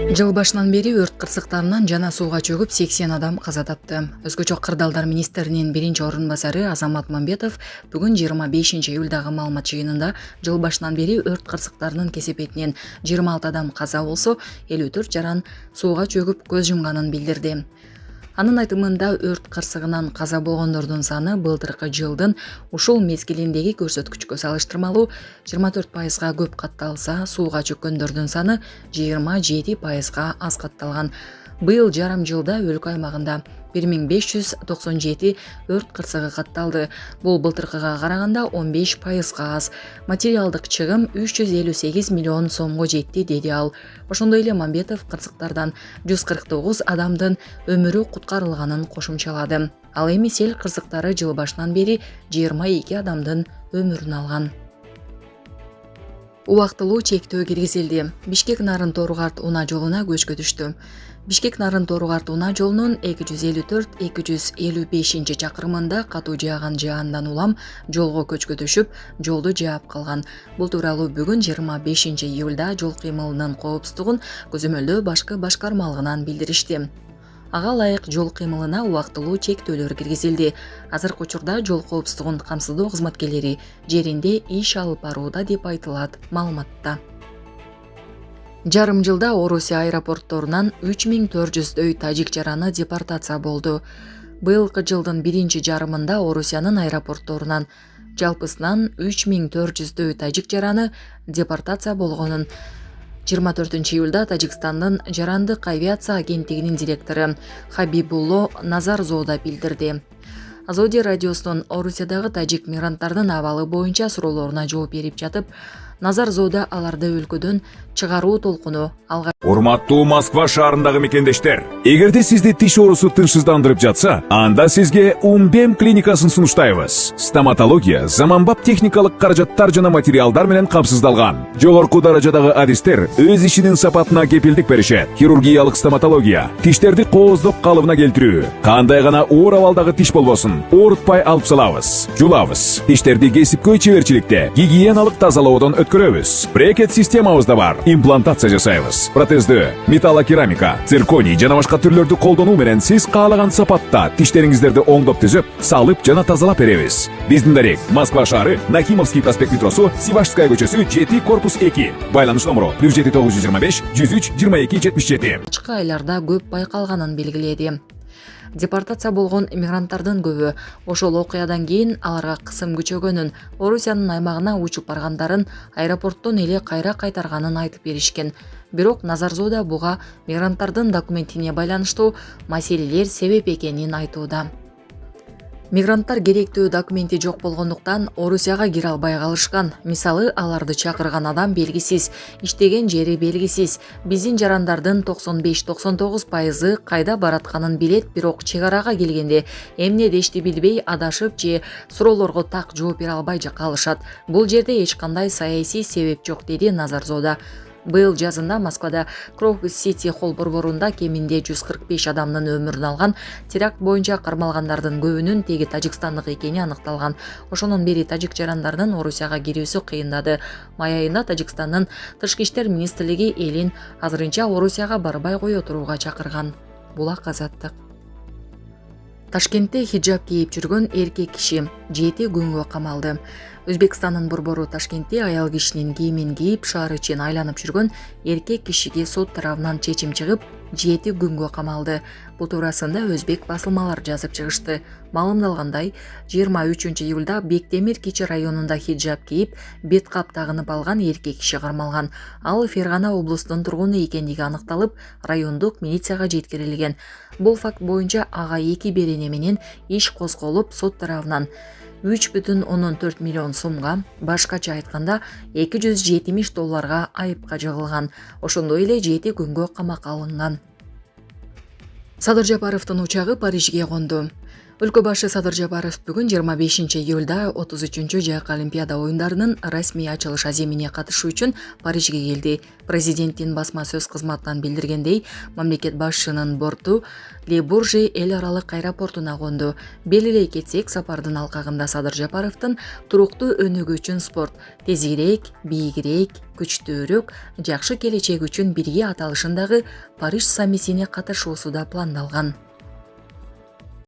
Жыл башынан бери өрт кырсыктарынан жана сууга чөгүп 80 адам каза тапты. Өзгөчө кырдаалдар министринин биринчи орун басары Азамат Мамбетов бүгүн 25 июлдагы маалымат жыйынында жыл башынан бери өрт кырсыктарынын кесепетинен 26 адам каза болсо, 54 жаран сууга чөгүп көз жумганын билдирди. Анын айтымында өрт кырсыгынан каза болгондордун саны былтыркы жылдын ушул мезгилиндеги көрсөткүчкө салыштырмалуу 24%га көп катталса, сууга чөккөндөрдүн саны 27%га аз катталган. Быйыл жарым жылда өлкө аймагында 1597 өрт кырсыгы катталды. Бул былтыркыга караганда 15%га аз. Материалдык чыгым 358 миллион сомго жетти, деди ал. Ошондой эле Мамбетов кырсыктардан 149 адамдын өмүрү куткарылганын кошумчалады. Ал эми сел кырсыктары жыл башынан бери 22 адамдын өмүрүн алган. Убактылуу чектөө киргизилди. Бишкек-Нарын-Тору-Карт унаа жолуна көчкү түштү. Бишкек-Нарын-Тору-Карт унаа жолунун 254-255 чакырымында катуу жааган жаандан улам жолго көчкү түшүп, жолду жаап калган. Бул тууралуу бүгүн 25 июлда жол кыймылынын коопсуздугун көзөмөлдөө башкы башкармалыгынан билдиришти. Ага ылайык жол кыймылына убактылуу чектөөлөр киргизилди. Азыркы учурда жол коопсуздугун камсыздоо кызматкерлери жеринде иш алып барууда деп айтылат маалыматта. Жарым жылда Орусия аэропортторунан 3400дөй тажик жараны депортация болду. Быйылкы жылдын биринчи жарымында Орусиянын аэропортторунан жалпысынан 3400дөй тажик жараны депортация болгонун 24 июлда Тажикстандын жарандык авиация агенттигинин директору Хабибулло Назарзода билдирди. Азоди радиосунун Орусиядагы тажик мигранттардын абалы боюнча суроолоруна жооп берип жатып, Назарзода аларды өлкөдөн чыгаруу толкуну алган. Урматтуу Москва шаарындагы мекендештер, эгерде сизди тиш оорусу тынчсыздандырып жатса, анда сизге Умбем клиникасын сунуштайбыз. Стоматология заманбап техникалык каражаттар жана материалдар менен камсыздалган. Жогорку даражадагы адистер өз ишинин сапатына кепилдик беришет. Хирургиялык стоматология, тиштерди кооздоп калыбына келтирүү, кандай гана оор абалдагы тиш болбосун, оорутпай алып салабыз, жулабыз. Тиштерди кесипкөй чеберчиликте, гигиеналык тазалоодон өткөрөбүз. Брекет системабыз да бар. Имплантация жасайбыз. Протездөө, металлокерамика, цирконий жана башка түрлөрдү колдонуу менен сиз каалаган сапатта тиштериңиздерди оңдоп түзөп, салып жана тазалап беребиз. Биздин дарек Москва шаары, Нахимовский проспект метросу, Сивашская көчөсү, 7 корпус 2. Байланыш номеру +7 925 103 22 77. Башкы айларда көп байкалганын белгиледи. Депортация болгон мигранттардын көбү ошол окуядан кийин аларга кысым күчөгөнүн, Орусиянын аймагына учуп баргандарын аэропорттон эле кайра кайтарганын айтып беришкен. Бирок Назарзода буга мигранттардын документине байланыштуу маселелер себеп экенин айтууда. Мигранттар керектүү документи жок болгондуктан Орусияга кире албай калышкан. Мисалы, аларды чакырган адам белгисиз, иштеген жери белгисиз. Биздин жарандардын 95-99% кайда баратканын билет, бирок чек арага келгенде эмне дешти билбей адашып же суроолорго так жооп бере албай калышат. Бул жерде эч кандай саясий себеп жок, деди Назарзода. Быйыл жазында Москвада Крокус-Сити холл борборунда кеминде 145 адамдын өмүрүн алган теракт боюнча кармалгандардын көбүнүн теги тажикстандык экени аныкталган. Ошондон бери тажик жарандардын Орусияга кирүүсү кыйындады. Май айында Тажикстандын тышкы иштер министрлиги элин азырынча Орусияга барбай кое турууга чакырган. Булак Азаттык. Ташкентте хиджаб кийип жүргөн эркек киши 7 күнгө камалды. Өзбекстандын борбору Ташкентте аял кишинин кийимин кийип шаар ичин айланып жүргөн эркек кишиге сот тарабынан чечим чыгып 7 күнгө камалды. Бул туурасында өзбек басылмалар жазып чыгышты. Маалымдалгандай, 23 июлда Бектемир Кичи районунда хиджаб кийип, бет кап тагынып алган эркек киши кармалган. Ал Фергана облустунун тургуну экендиги аныкталып, райондук милицияга жеткирилген. Бул факт боюнча ага 2 берене менен иш козголуп, сот тарабынан 3,4 миллион сомго, башкача айтканда $270 айыпка жыгылган. Ошондой эле 7 күнгө камакка алынган. Садыр Жапаровдун учагы Парижге конду. Өлкө башы Садыр Жапаров бүгүн 25 июлда 33-чү жайкы Олимпиада оюндарынын расмий ачылыш аземине катышуу үчүн Парижге келди. Президенттин басма сөз кызматынан билдиргендей, мамлекет башчынын борту Ле Буржи эл аралык аэропортуна конду. Белгилей кетсек, сапардын алкагында Садыр Жапаровдун туруктуу өнүгүү үчүн спорт, тезирээк, бийигирээк, күчтүүрөөк, жакшы келечек үчүн бирге аталышындагы Париж саммитине катышуусу да пландалган.